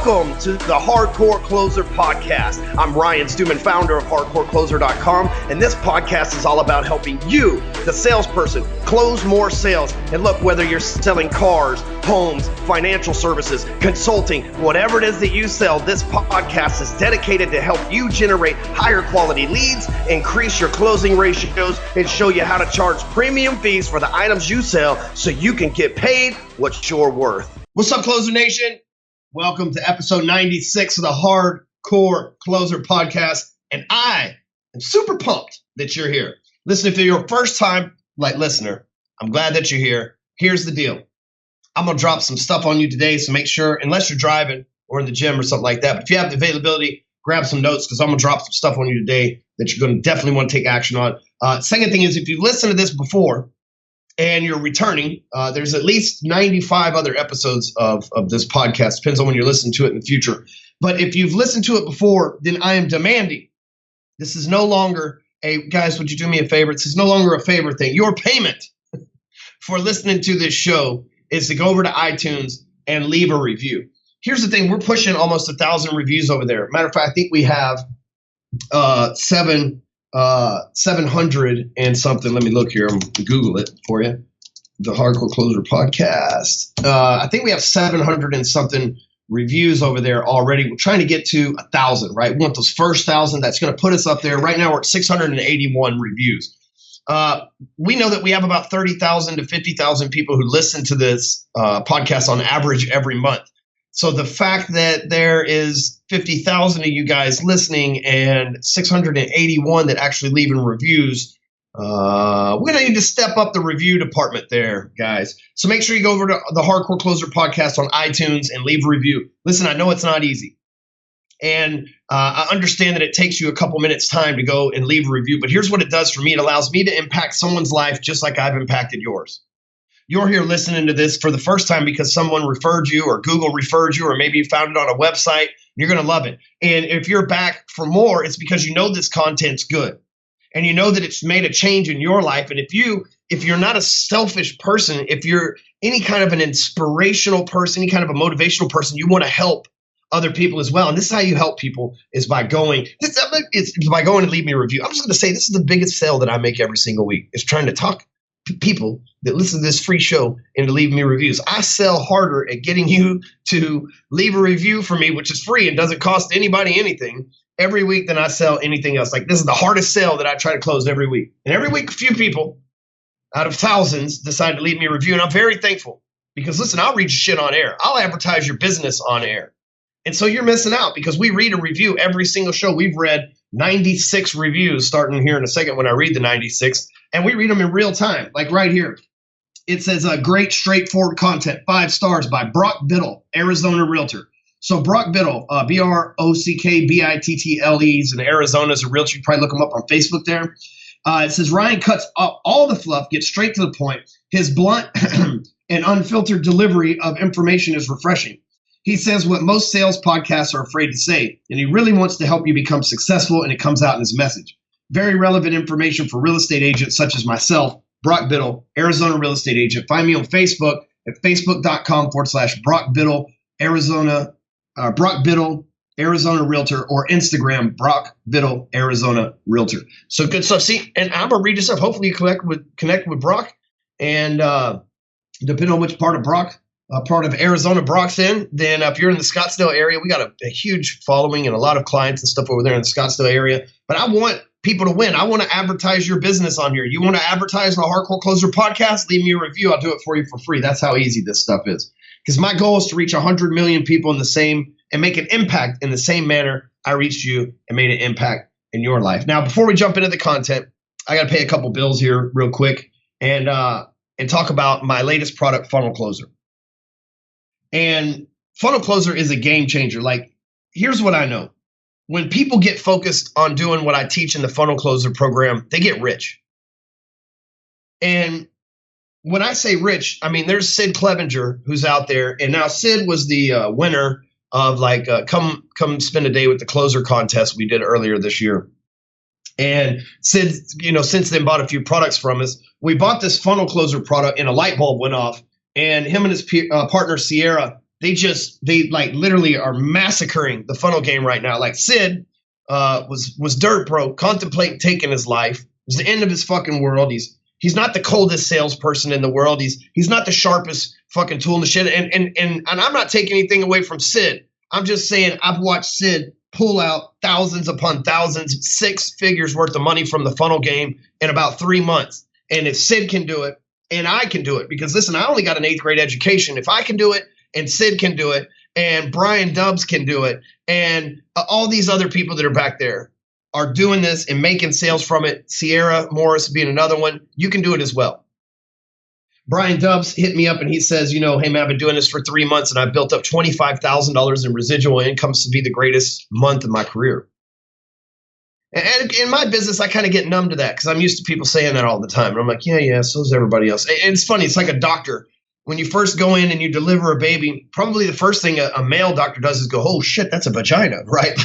Welcome to the Hardcore Closer Podcast. I'm Ryan Stewman, founder of HardcoreCloser.com, and this podcast is all about helping you, the salesperson, close more sales. And look, whether you're selling cars, homes, financial services, consulting, whatever it is that you sell, this podcast is dedicated to help you generate higher quality leads, increase your closing ratios, and show you how to charge premium fees for the items you sell so you can get paid what you're worth. What's up, Closer Nation? Welcome to episode 96 of the Hardcore Closer Podcast, and I am super pumped that you're here. Listen, if you're your first time listener, I'm glad that you're here. Here's the deal. I'm going to drop some stuff on you today, so make sure, unless you're driving or in the gym or something like that, but if you have the availability, grab some notes because I'm going to drop some stuff on you today that you're going to definitely want to take action on. Second thing is, if you've listened to this before and you're returning, there's at least 95 other episodes of this podcast. Depends on when you're listening to it in the future. But if you've listened to it before, then I am demanding. This is no longer guys, would you do me a favor? This is no longer a favor thing. Your payment for listening to this show is to go over to iTunes and leave a review. Here's the thing. We're pushing almost 1,000 reviews over there. Matter of fact, I think we have 700 and something. Let me look here. I'm going to Google it for you. The Hardcore Closer Podcast. I think we have 700 and something reviews over there already. We're trying to get to 1,000, right? We want those first 1,000. That's going to put us up there. Right now, we're at 681 reviews. We know that we have about 30,000 to 50,000 people who listen to this podcast on average every month. So the fact that there is 50,000 of you guys listening and 681 that actually leaving reviews, we're going to need to step up the review department there, guys. So make sure you go over to the Hardcore Closer Podcast on iTunes and leave a review. Listen, I know it's not easy. And I understand that it takes you a couple minutes time to go and leave a review. But here's what it does for me. It allows me to impact someone's life just like I've impacted yours. You're here listening to this for the first time because someone referred you or Google referred you, or maybe you found it on a website. You're going to love it. And if you're back for more, it's because you know this content's good and you know that it's made a change in your life. And if you're not a selfish person, if you're any kind of an inspirational person, any kind of a motivational person, you want to help other people as well. And this is how you help people is by going and leave me a review. I'm just going to say this is the biggest sale that I make every single week is trying to talk people that listen to this free show and to leave me reviews. I sell harder at getting you to leave a review for me, which is free and doesn't cost anybody anything every week than I sell anything else. Like this is the hardest sale that I try to close every week. And every week, a few people out of thousands decide to leave me a review. And I'm very thankful because listen, I'll read your shit on air. I'll advertise your business on air. And so you're missing out because we read a review every single show. We've read 96 reviews starting here in a second when I read the 96th. And we read them in real time, like right here. It says great, straightforward content, 5 stars by Brock Biddle, Arizona Realtor. So Brock Biddle, Brockbittle, he's in Arizona as a realtor. You probably look him up on Facebook there. It says Ryan cuts up all the fluff, gets straight to the point. His blunt and unfiltered delivery of information is refreshing. He says what most sales podcasts are afraid to say, and he really wants to help you become successful, and it comes out in his message. Very relevant information for real estate agents such as myself, Brock Biddle, Arizona real estate agent. Find me on Facebook at facebook.com/Brock Biddle, Arizona, Brock Biddle, Arizona Realtor, or Instagram, Brock Biddle, Arizona Realtor. So good stuff. See, and I'm going to read this up. Hopefully you connect with Brock, and depending on which part of Arizona Brock's in, then if you're in the Scottsdale area, we got a huge following and a lot of clients and stuff over there in the Scottsdale area. But I want people to win. I want to advertise your business on here. You want to advertise on the Hardcore Closer Podcast? Leave me a review. I'll do it for you for free. That's how easy this stuff is. Because my goal is to reach 100 million people in the same and make an impact in the same manner I reached you and made an impact in your life. Now, before we jump into the content, I got to pay a couple bills here real quick and talk about my latest product, Funnel Closer. And Funnel Closer is a game changer. Like, here's what I know. When people get focused on doing what I teach in the Funnel Closer program, they get rich. And when I say rich, I mean, there's Sid Clevenger who's out there. And now Sid was the winner of come spend a day with the closer contest we did earlier this year. And Sid, since then bought a few products from us. We bought this Funnel Closer product and a light bulb went off. And him and his partner, Sierra, they like literally are massacring the funnel game right now. Like Sid was dirt broke, contemplating taking his life. It was the end of his fucking world. He's not the coldest salesperson in the world. He's not the sharpest fucking tool in the shit. And I'm not taking anything away from Sid. I'm just saying I've watched Sid pull out thousands upon thousands, 6 figures worth of money from the funnel game in about 3 months. And if Sid can do it, and I can do it, because listen, I only got an 8th grade education. If I can do it, and Sid can do it, and Brian Dubs can do it, and all these other people that are back there are doing this and making sales from it, Sierra Morris being another one, you can do it as well. Brian Dubs hit me up and he says, hey man, I've been doing this for 3 months and I've built up $25,000 in residual income to be the greatest month of my career. And in my business, I kind of get numb to that because I'm used to people saying that all the time. And I'm like, yeah, so is everybody else. And it's funny. It's like a doctor. When you first go in and you deliver a baby, probably the first thing a male doctor does is go, oh shit, that's a vagina, right?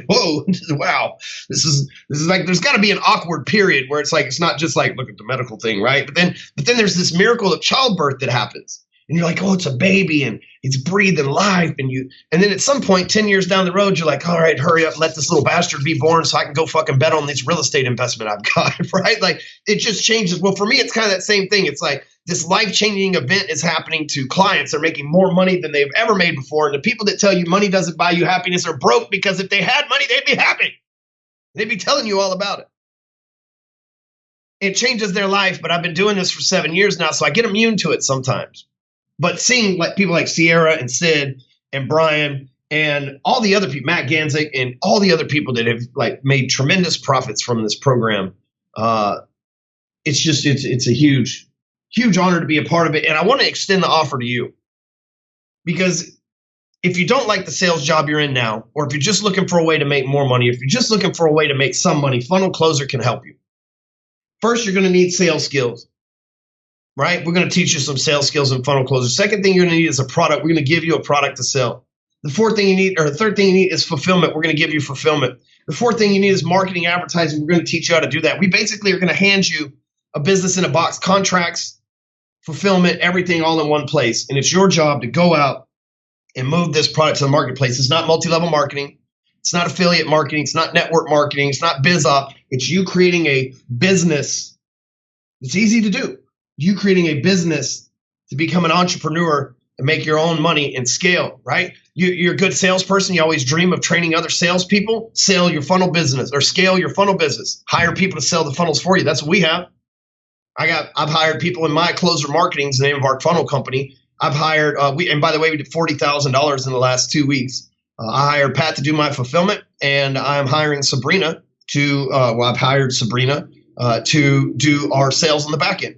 Whoa, wow. This is like, there's got to be an awkward period where it's like, it's not just like, look at the medical thing, right? But then there's this miracle of childbirth that happens. And you're like, oh, it's a baby and it's breathing life. And then at some point, 10 years down the road, you're like, all right, hurry up, let this little bastard be born so I can go fucking bet on this real estate investment I've got, right? Like it just changes. Well, for me, it's kind of that same thing. It's like this life-changing event is happening to clients. They're making more money than they've ever made before. And the people that tell you money doesn't buy you happiness are broke because if they had money, they'd be happy. They'd be telling you all about it. It changes their life, but I've been doing this for 7 years now, so I get immune to it sometimes. But seeing like people like Sierra and Sid and Brian and all the other people, Matt Ganzik and all the other people that have like made tremendous profits from this program, it's a huge honor to be a part of it. And I want to extend the offer to you because if you don't like the sales job you're in now, or if you're just looking for a way to make more money, if you're just looking for a way to make some money, Funnel Closer can help you. First, you're going to need sales skills. Right? We're going to teach you some sales skills in Funnel Closer. Second thing you're going to need is a product. We're going to give you a product to sell. The third thing you need is fulfillment. We're going to give you fulfillment. The fourth thing you need is marketing, advertising. We're going to teach you how to do that. We basically are going to hand you a business in a box, contracts, fulfillment, everything all in one place. And it's your job to go out and move this product to the marketplace. It's not multi-level marketing. It's not affiliate marketing. It's not network marketing. It's not biz op. It's you creating a business. It's easy to do. You creating a business to become an entrepreneur and make your own money and scale, right? You're a good salesperson. You always dream of training other salespeople. Sell your funnel business or scale your funnel business. Hire people to sell the funnels for you. That's what we have. I've hired people in my closer marketing is the name of our funnel company. I've hired, and by the way, we did $40,000 in the last 2 weeks. I hired Pat to do my fulfillment, and I'm hiring Sabrina I've hired Sabrina to do our sales on the back end.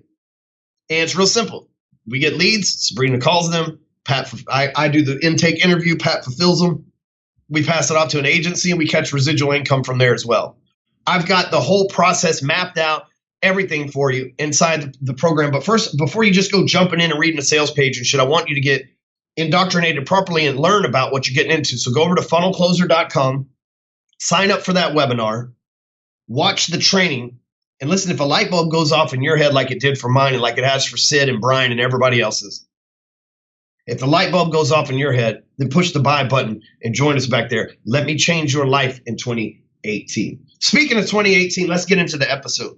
And it's real simple. We get leads. Sabrina calls them. I do the intake interview. Pat fulfills them. We pass it off to an agency, and we catch residual income from there as well. I've got the whole process mapped out, everything for you inside the program. But first, before you just go jumping in and reading a sales page and shit, I want you to get indoctrinated properly and learn about what you're getting into. So go over to funnelcloser.com, sign up for that webinar, watch the training. And listen, if a light bulb goes off in your head like it did for mine and like it has for Sid and Brian and everybody else's, if the light bulb goes off in your head, then push the buy button and join us back there. Let me change your life in 2018. Speaking of 2018, let's get into the episode.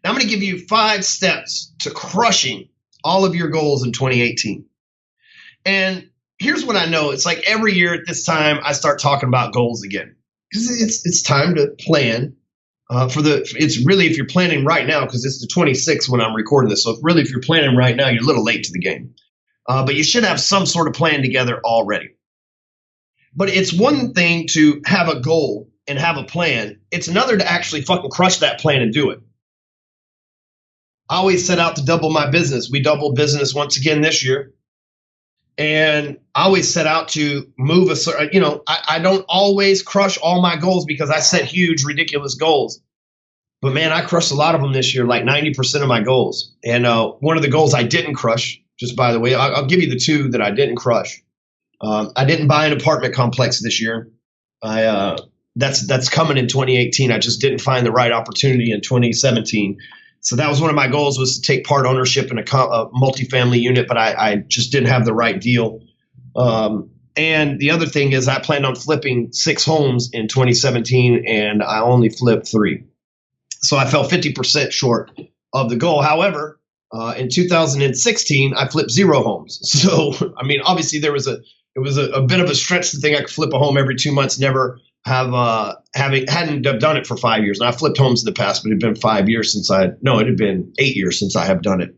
Now I'm going to give you 5 steps to crushing all of your goals in 2018. And here's what I know. It's like every year at this time, I start talking about goals again because it's time to plan. It's really, if you're planning right now, because it's the 26th when I'm recording this. So if you're planning right now, you're a little late to the game. But you should have some sort of plan together already. But it's one thing to have a goal and have a plan. It's another to actually fucking crush that plan and do it. I always set out to double my business. We doubled business once again this year. And I always set out to move I don't always crush all my goals because I set huge, ridiculous goals. But man, I crushed a lot of them this year, like 90% of my goals. And one of the goals I didn't crush, just by the way, I'll give you the 2 that I didn't crush. I didn't buy an apartment complex this year. That's coming in 2018. I just didn't find the right opportunity in 2017. So that was one of my goals, was to take part ownership in a multifamily unit, but I just didn't have the right deal. And the other thing is I planned on flipping 6 homes in 2017, and I only flipped 3. So I fell 50% short of the goal. However, in 2016, I flipped 0 homes. So, I mean, obviously it was a bit of a stretch to think I could flip a home every 2 months, never hadn't done it for 5 years. And I flipped homes in the past, but it had been 5 years since it had been 8 years since I have done it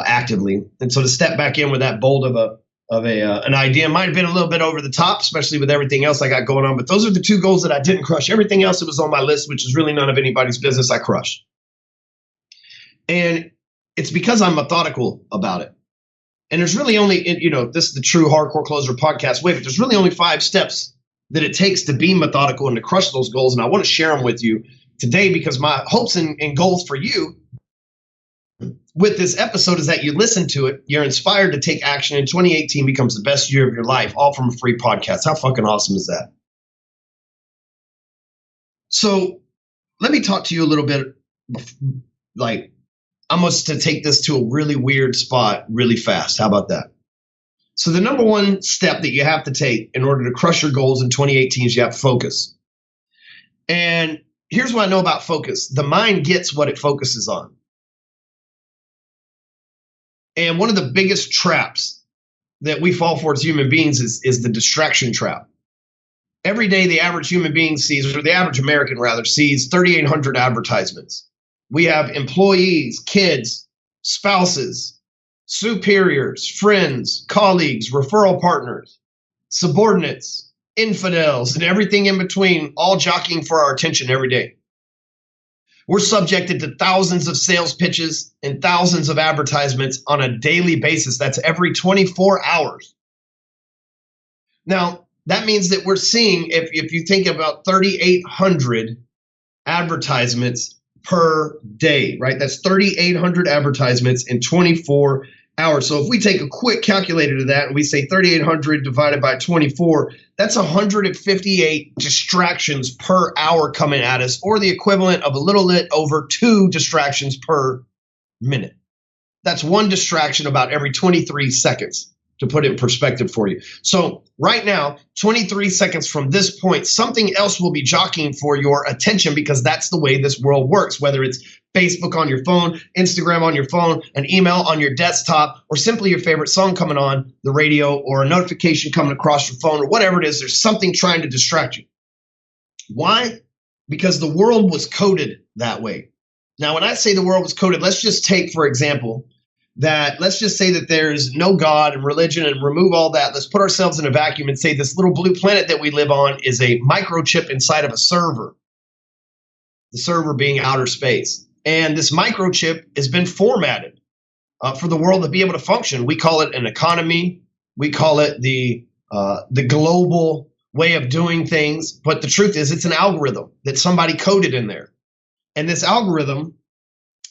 actively. And so to step back in with that bold of an idea might have been a little bit over the top, especially with everything else I got going on. But those are the 2 goals that I didn't crush. Everything else that was on my list, which is really none of anybody's business, I crushed. And it's because I'm methodical about it. And there's really only, this is the true Hardcore Closer podcast way, but there's really only 5 steps that it takes to be methodical and to crush those goals. And I want to share them with you today because my hopes and goals for you with this episode is that you listen to it, you're inspired to take action, and 2018 becomes the best year of your life, all from a free podcast. How fucking awesome is that? So let me talk to you a little bit, like I'm going to take this to a really weird spot really fast. How about that? So the number one step that you have to take in order to crush your goals in 2018 is you have to focus. And here's what I know about focus. The mind gets what it focuses on. And one of the biggest traps that we fall for as human beings is the distraction trap. Every day, the average human being sees, or the average American rather, sees 3,800 advertisements. We have employees, kids, spouses, superiors, friends, colleagues, referral partners, subordinates, infidels, and everything in between, all jockeying for our attention every day. We're subjected to thousands of sales pitches and thousands of advertisements on a daily basis. That's every 24 hours. Now, that means that we're seeing, if you think about 3,800 advertisements per day, right? That's 3,800 advertisements in 24 hours. So if we take a quick calculator to that and we say 3,800 divided by 24, that's 158 distractions per hour coming at us, or the equivalent of a little bit over 2 distractions per minute. That's 1 distraction about every 23 seconds, to put it in perspective for you. So right now, 23 seconds from this point, something else will be jockeying for your attention because that's the way this world works, whether it's Facebook on your phone, Instagram on your phone, an email on your desktop, or simply your favorite song coming on the radio, or a notification coming across your phone, or whatever it is. There's something trying to distract you. Why? Because the world was coded that way. Now, when I say the world was coded, let's just take, for example, let's just say that there's no God and religion, and remove all that. Let's put ourselves in a vacuum and say this little blue planet that we live on is a microchip inside of a server, the server being outer space. And this microchip has been formatted for the world to be able to function. We call it an economy. We call it the global way of doing things. But the truth is, it's an algorithm that somebody coded in there. And this algorithm,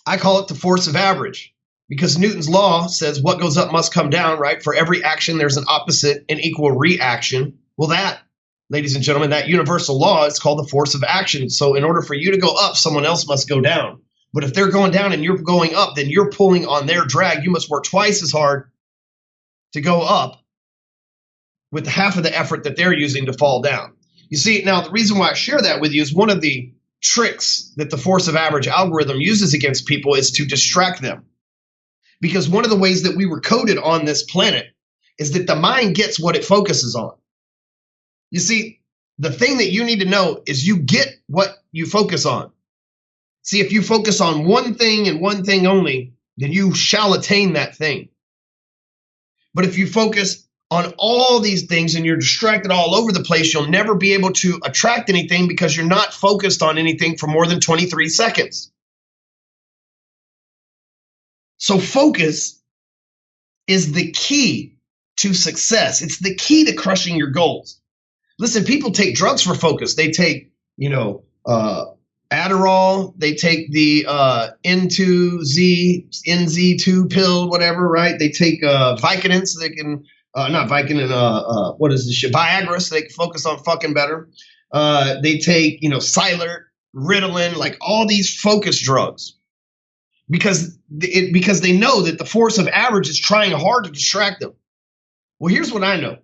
I call it the force of average, because Newton's law says what goes up must come down, right? For every action, there's an opposite and equal reaction. Well, that, ladies and gentlemen, that universal law is called the force of action. So in order for you to go up, someone else must go down. But if they're going down and you're going up, then you're pulling on their drag. You must work twice as hard to go up with half of the effort that they're using to fall down. You see, now the reason why I share that with you is one of the tricks that the force of average algorithm uses against people is to distract them. Because one of the ways that we were coded on this planet is that the mind gets what it focuses on. You see, the thing that you need to know is you get what you focus on. See, if you focus on one thing and one thing only, then you shall attain that thing. But if you focus on all these things and you're distracted all over the place, you'll never be able to attract anything because you're not focused on anything for more than 23 seconds. So focus is the key to success. It's the key to crushing your goals. Listen, people take drugs for focus. They take, Adderall. They take the NZ2 pill, whatever, right? They take Vicodin so they can, not Vicodin, what is this shit? Viagra so they can focus on fucking better. They take, Silert, Ritalin, like all these focus drugs. Because they know that the force of average is trying hard to distract them. Well, here's what I know.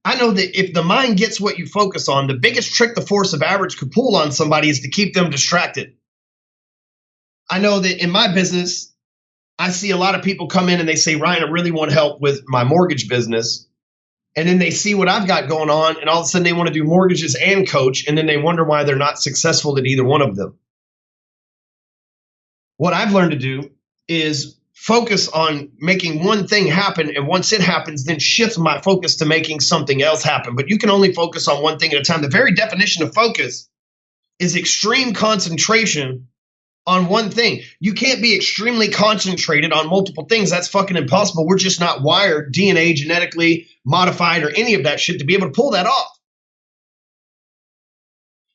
I know that if the mind gets what you focus on, the biggest trick the force of average could pull on somebody is to keep them distracted. I know that in my business, I see a lot of people come in and they say, Ryan, I really want help with my mortgage business. And then they see what I've got going on, and all of a sudden they want to do mortgages and coach, and then they wonder why they're not successful at either one of them. What I've learned to do is focus on making one thing happen, and once it happens, then shift my focus to making something else happen. But you can only focus on one thing at a time. The very definition of focus is extreme concentration on one thing. You can't be extremely concentrated on multiple things. That's fucking impossible. We're just not wired, DNA, genetically modified, or any of that shit to be able to pull that off.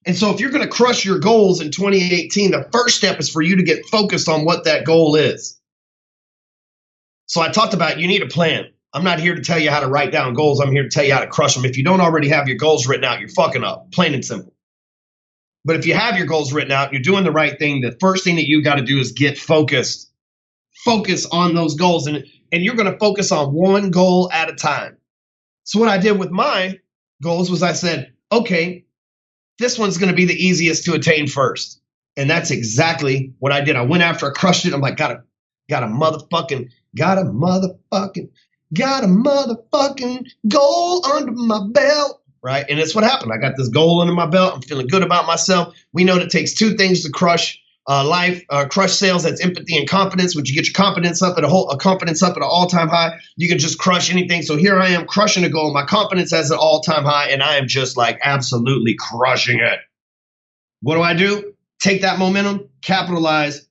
And so if you're going to crush your goals in 2018, the first step is for you to get focused on what that goal is. So I talked about you need a plan. I'm not here to tell you how to write down goals. I'm here to tell you how to crush them. If you don't already have your goals written out, you're fucking up, plain and simple. But if you have your goals written out, you're doing the right thing. The first thing that you got to do is get focused. Focus on those goals. And you're going to focus on one goal at a time. So what I did with my goals was I said, okay, this one's going to be the easiest to attain first. And that's exactly what I did. I went after, I crushed it. I'm like, got a motherfucking goal under my belt. Right. And it's what happened. I got this goal under my belt. I'm feeling good about myself. We know that it takes two things to crush crush sales. That's empathy and confidence. Once you get your confidence up at an all-time high, you can just crush anything. So here I am crushing a goal. My confidence is at an all-time high, and I am just like absolutely crushing it. What do? Take that momentum, capitalize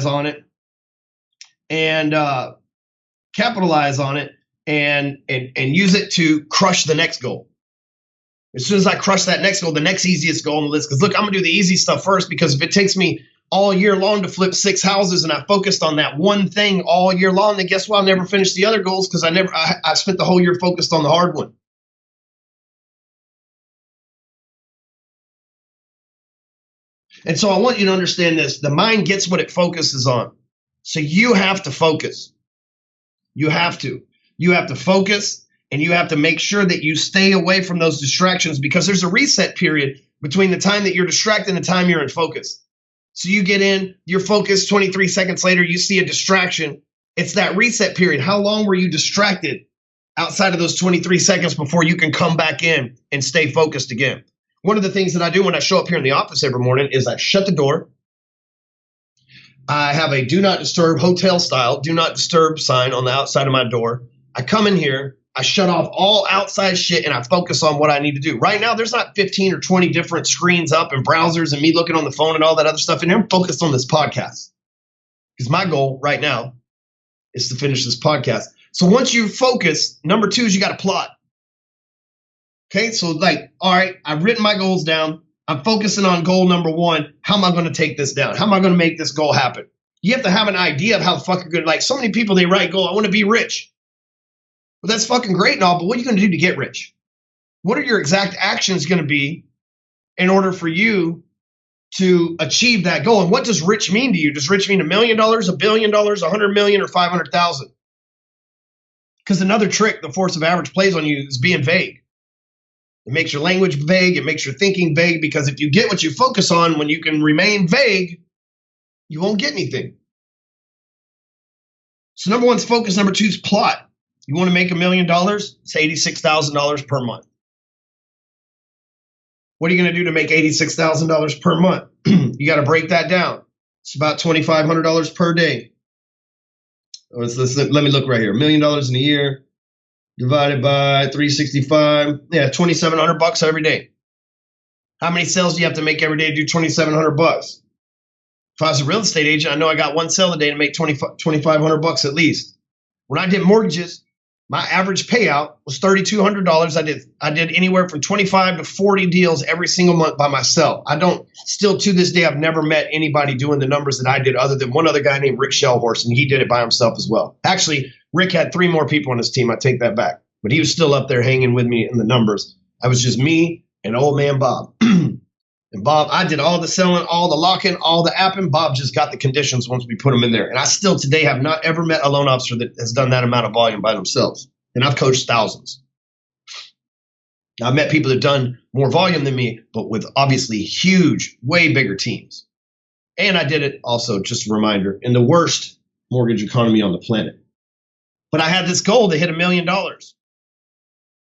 on it, and use it to crush the next goal. As soon as I crush that next goal, the next easiest goal on the list, because look, I'm going to do the easy stuff first, because if it takes me all year long to flip 6 houses and I focused on that one thing all year long, then guess what? I'll never finish the other goals because I spent the whole year focused on the hard one. And so I want you to understand this. The mind gets what it focuses on. So you have to focus. You have to focus. And you have to make sure that you stay away from those distractions, because there's a reset period between the time that you're distracted and the time you're in focus. So you get in, you're focused, 23 seconds later, you see a distraction. It's that reset period. How long were you distracted outside of those 23 seconds before you can come back in and stay focused again? One of the things that I do when I show up here in the office every morning is I shut the door. I have a do not disturb, hotel style, do not disturb sign on the outside of my door. I come in here. I shut off all outside shit and I focus on what I need to do. Right now, there's not 15 or 20 different screens up and browsers and me looking on the phone and all that other stuff. And I'm focused on this podcast, because my goal right now is to finish this podcast. So once you focus, number 2 is you got to plot. Okay, so like, all right, I've written my goals down. I'm focusing on goal number 1. How am I going to take this down? How am I going to make this goal happen? You have to have an idea of how the fuck you're going to, like, so many people, they write goal, I want to be rich. Well, that's fucking great and all, but what are you going to do to get rich? What are your exact actions going to be in order for you to achieve that goal? And what does rich mean to you? Does rich mean $1 million, $1 billion, 100 million, or 500,000? Because another trick the force of average plays on you is being vague. It makes your language vague. It makes your thinking vague, because if you get what you focus on, when you can remain vague, you won't get anything. So number 1 is focus. Number 2 is plot. You want to make $1 million? It's $86,000 per month. What are you going to do to make $86,000 per month? You got to break that down. It's about $2,500 per day. Let me look right here. $1 million in a year divided by 365. Yeah, $2,700 every day. How many sales do you have to make every day to do $2,700? If I was a real estate agent, I know I got one sale a day to make $2,500 at least. When I did mortgages, my average payout was $3,200. I did anywhere from 25 to 40 deals every single month by myself. Still to this day, I've never met anybody doing the numbers that I did, other than one other guy named Rick Shellhorse, and he did it by himself as well. Actually, Rick had 3 more people on his team. I take that back. But he was still up there hanging with me in the numbers. I was just me and old man Bob. And Bob, I did all the selling, all the locking, all the apping. Bob just got the conditions once we put them in there. And I still today have not ever met a loan officer that has done that amount of volume by themselves. And I've coached thousands. Now, I've met people that have done more volume than me, but with obviously huge, way bigger teams. And I did it also, just a reminder, in the worst mortgage economy on the planet. But I had this goal to hit $1 million.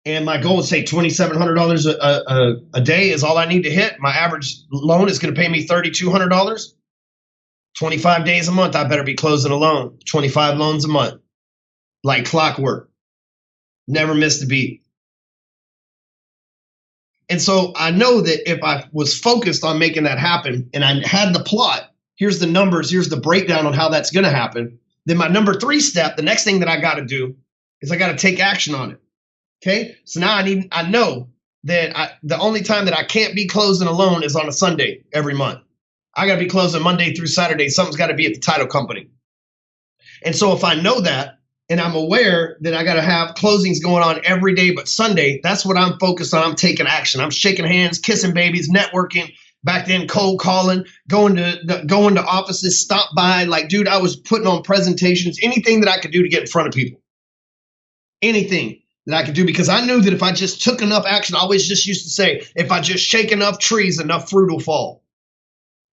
And my goal is, say, $2,700 a day is all I need to hit. My average loan is going to pay me $3,200. 25 days a month, I better be closing a loan. 25 loans a month. Like clockwork. Never missed a beat. And so I know that if I was focused on making that happen and I had the plot, here's the numbers, here's the breakdown on how that's going to happen, then my number 3 step, the next thing that I got to do is I got to take action on it. Okay? So now I know that the only time that I can't be closing a loan is on a Sunday every month. I got to be closing Monday through Saturday. Something's got to be at the title company. And so if I know that, and I'm aware that I got to have closings going on every day but Sunday, that's what I'm focused on. I'm taking action. I'm shaking hands, kissing babies, networking. Back then, cold calling, going to offices, stop by. Like, dude, I was putting on presentations, anything that I could do to get in front of people. Anything that I could do, because I knew that if I just took enough action, I always just used to say, if I just shake enough trees, enough fruit will fall.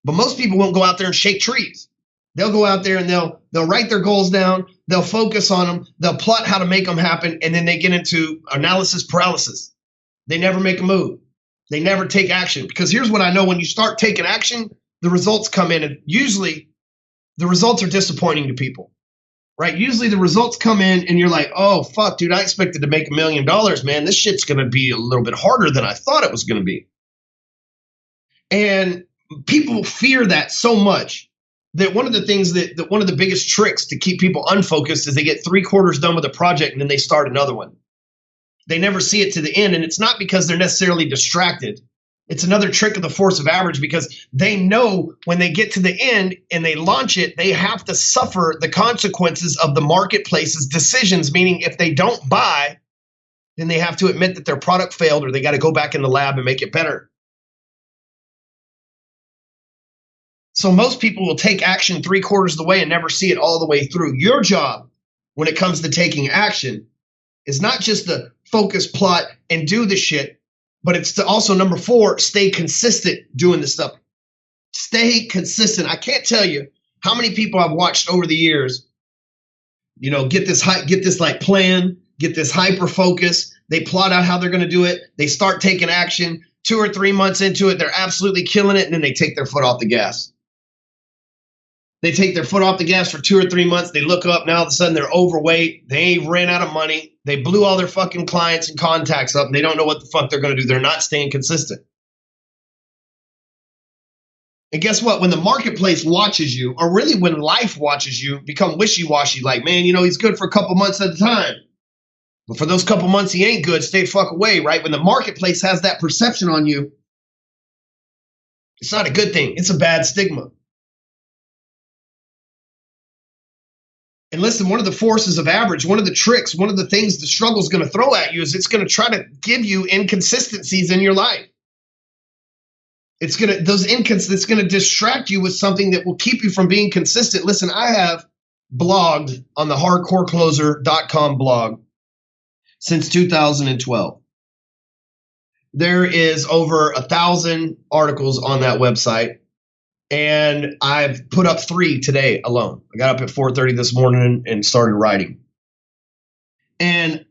But most people won't go out there and shake trees. They'll go out there and they'll write their goals down. They'll focus on them. They'll plot how to make them happen. And then they get into analysis paralysis. They never make a move. They never take action. Because here's what I know. When you start taking action, the results come in. And usually the results are disappointing to people, right? Usually the results come in and you're like, oh, fuck, dude, I expected to make $1 million, man. This shit's going to be a little bit harder than I thought it was going to be. And people fear that so much. That one of the things that one of the biggest tricks to keep people unfocused is they get 3/4 done with a project and then they start another one. They never see it to the end. And it's not because they're necessarily distracted. It's another trick of the force of average, because they know when they get to the end and they launch it, they have to suffer the consequences of the marketplace's decisions. Meaning if they don't buy, then they have to admit that their product failed, or they got to go back in the lab and make it better. So most people will take action 3/4 of the way and never see it all the way through. Your job when it comes to taking action is not just to focus, plot, and do the shit, but it's to also, number 4, stay consistent doing this stuff. Stay consistent. I can't tell you how many people I've watched over the years, get this plan, get this hyper focus. They plot out how they're going to do it. They start taking action. 2 or 3 months into it, they're absolutely killing it, and then they take their foot off the gas. They take their foot off the gas for 2 or 3 months. They look up. Now all of a sudden they're overweight. They ran out of money. They blew all their fucking clients and contacts up, and they don't know what the fuck they're going to do. They're not staying consistent. And guess what? When the marketplace watches you, or really when life watches you, become wishy-washy. Like, man, he's good for a couple months at a time. But for those couple months he ain't good, stay fuck away, right? When the marketplace has that perception on you, it's not a good thing. It's a bad stigma. And listen, one of the forces of average, one of the tricks, one of the things the struggle is going to throw at you is it's going to try to give you inconsistencies in your life. It's going to distract you with something that will keep you from being consistent. Listen, I have blogged on the hardcorecloser.com blog since 2012. There is over 1,000 articles on that website. And I've put up 3 today alone. I got up at 4:30 this morning and started writing. And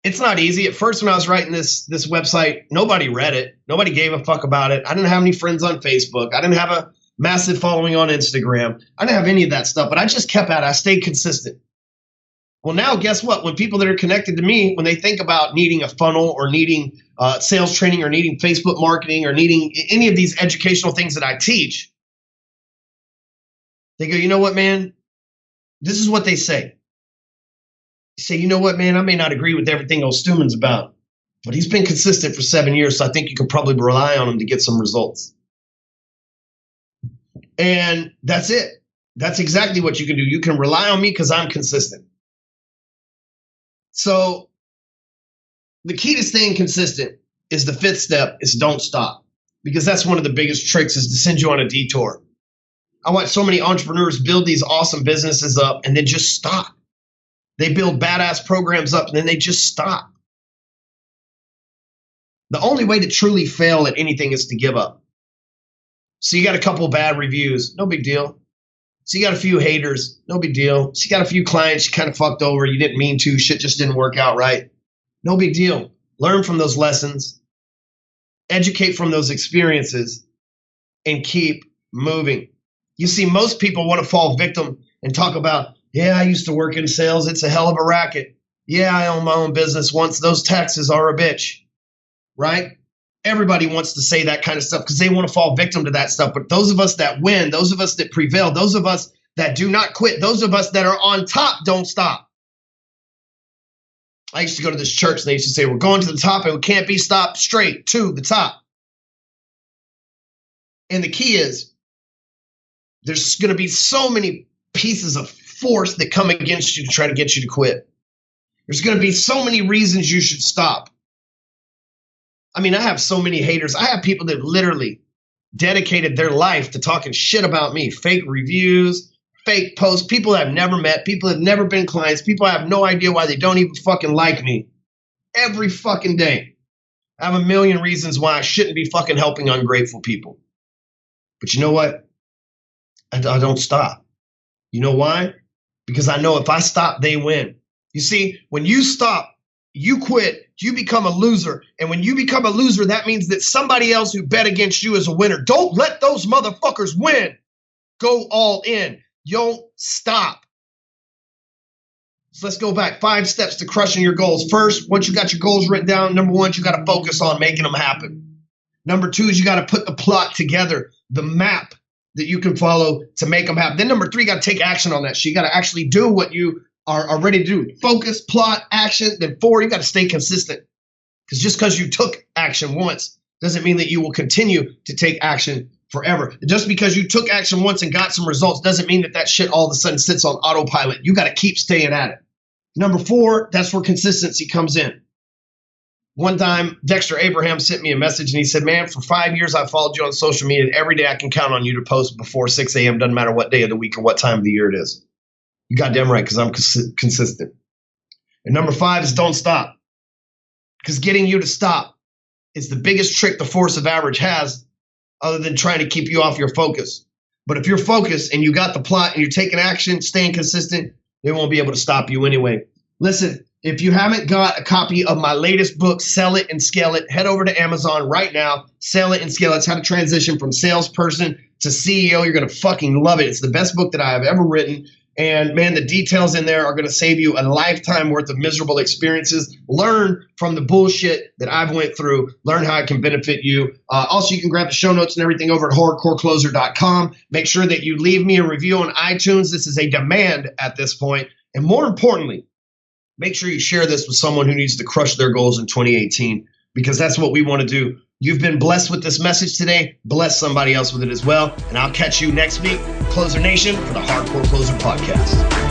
it's not easy. At first, when I was writing this website, nobody read it. Nobody gave a fuck about it. I didn't have any friends on Facebook. I didn't have a massive following on Instagram. I didn't have any of that stuff, but I just kept at it. I stayed consistent. Well, now guess what? When people that are connected to me, when they think about needing a funnel or needing sales training or needing Facebook marketing or needing any of these educational things that I teach, they go, you know what, man? This is what they say. They say, you know what, man? I may not agree with everything old Stewman's about, but he's been consistent for 7 years, so I think you can probably rely on him to get some results. And that's it. That's exactly what you can do. You can rely on me because I'm consistent. So the key to staying consistent is the 5th step is don't stop, because that's one of the biggest tricks is to send you on a detour. I watch so many entrepreneurs build these awesome businesses up and then just stop. They build badass programs up and then they just stop. The only way to truly fail at anything is to give up. So you got a couple bad reviews, no big deal. So you got a few haters, no big deal. So you got a few clients you kind of fucked over, you didn't mean to, shit just didn't work out right. No big deal. Learn from those lessons, educate from those experiences, and keep moving. You see, most people want to fall victim and talk about, yeah, I used to work in sales. It's a hell of a racket. Yeah, I own my own business once. Those taxes are a bitch, right? Everybody wants to say that kind of stuff because they want to fall victim to that stuff. But those of us that win, those of us that prevail, those of us that do not quit, those of us that are on top don't stop. I used to go to this church and they used to say, we're going to the top and we can't be stopped, straight to the top. And the key is there's going to be so many pieces of force that come against you to try to get you to quit. There's going to be so many reasons you should stop. I mean, I have so many haters. I have people that literally dedicated their life to talking shit about me. Fake reviews, fake posts, people I've never met, people that have never been clients, people I have no idea why they don't even fucking like me. Every fucking day. I have a million reasons why I shouldn't be fucking helping ungrateful people. But you know what? I don't stop. You know why? Because I know if I stop, they win. You see, when you stop, you quit, you become a loser. And when you become a loser, that means that somebody else who bet against you is a winner. Don't let those motherfuckers win. Go all in. Don't stop. So let's go back. 5 steps to crushing your goals. First, once you got your goals written down, number 1, you got to focus on making them happen. Number 2 is you got to put the plot together, the map that you can follow to make them happen. Then number 3, you got to take action on that shit. You got to actually do what you are ready to do. Focus, plot, action. Then 4, you got to stay consistent. Because just because you took action once doesn't mean that you will continue to take action forever. Just because you took action once and got some results doesn't mean that shit all of a sudden sits on autopilot. You got to keep staying at it. Number 4, that's where consistency comes in. One time, Dexter Abraham sent me a message and he said, man, for 5 years I followed you on social media and every day I can count on you to post before 6 a.m. Doesn't matter what day of the week or what time of the year it is. You goddamn right, because I'm consistent. And number 5 is don't stop. Because getting you to stop is the biggest trick the force of average has other than trying to keep you off your focus. But if you're focused and you got the plot and you're taking action, staying consistent, they won't be able to stop you anyway. Listen, if you haven't got a copy of my latest book, Sell It and Scale It, head over to Amazon right now. Sell It and Scale It. It's how to transition from salesperson to CEO. You're going to fucking love it. It's the best book that I have ever written. And man, the details in there are going to save you a lifetime worth of miserable experiences. Learn from the bullshit that I've went through. Learn how it can benefit you. Also, you can grab the show notes and everything over at hardcorecloser.com. Make sure that you leave me a review on iTunes. This is a demand at this point. And more importantly, make sure you share this with someone who needs to crush their goals in 2018, because that's what we want to do. You've been blessed with this message today. Bless somebody else with it as well. And I'll catch you next week, Closer Nation, for the Hardcore Closer Podcast.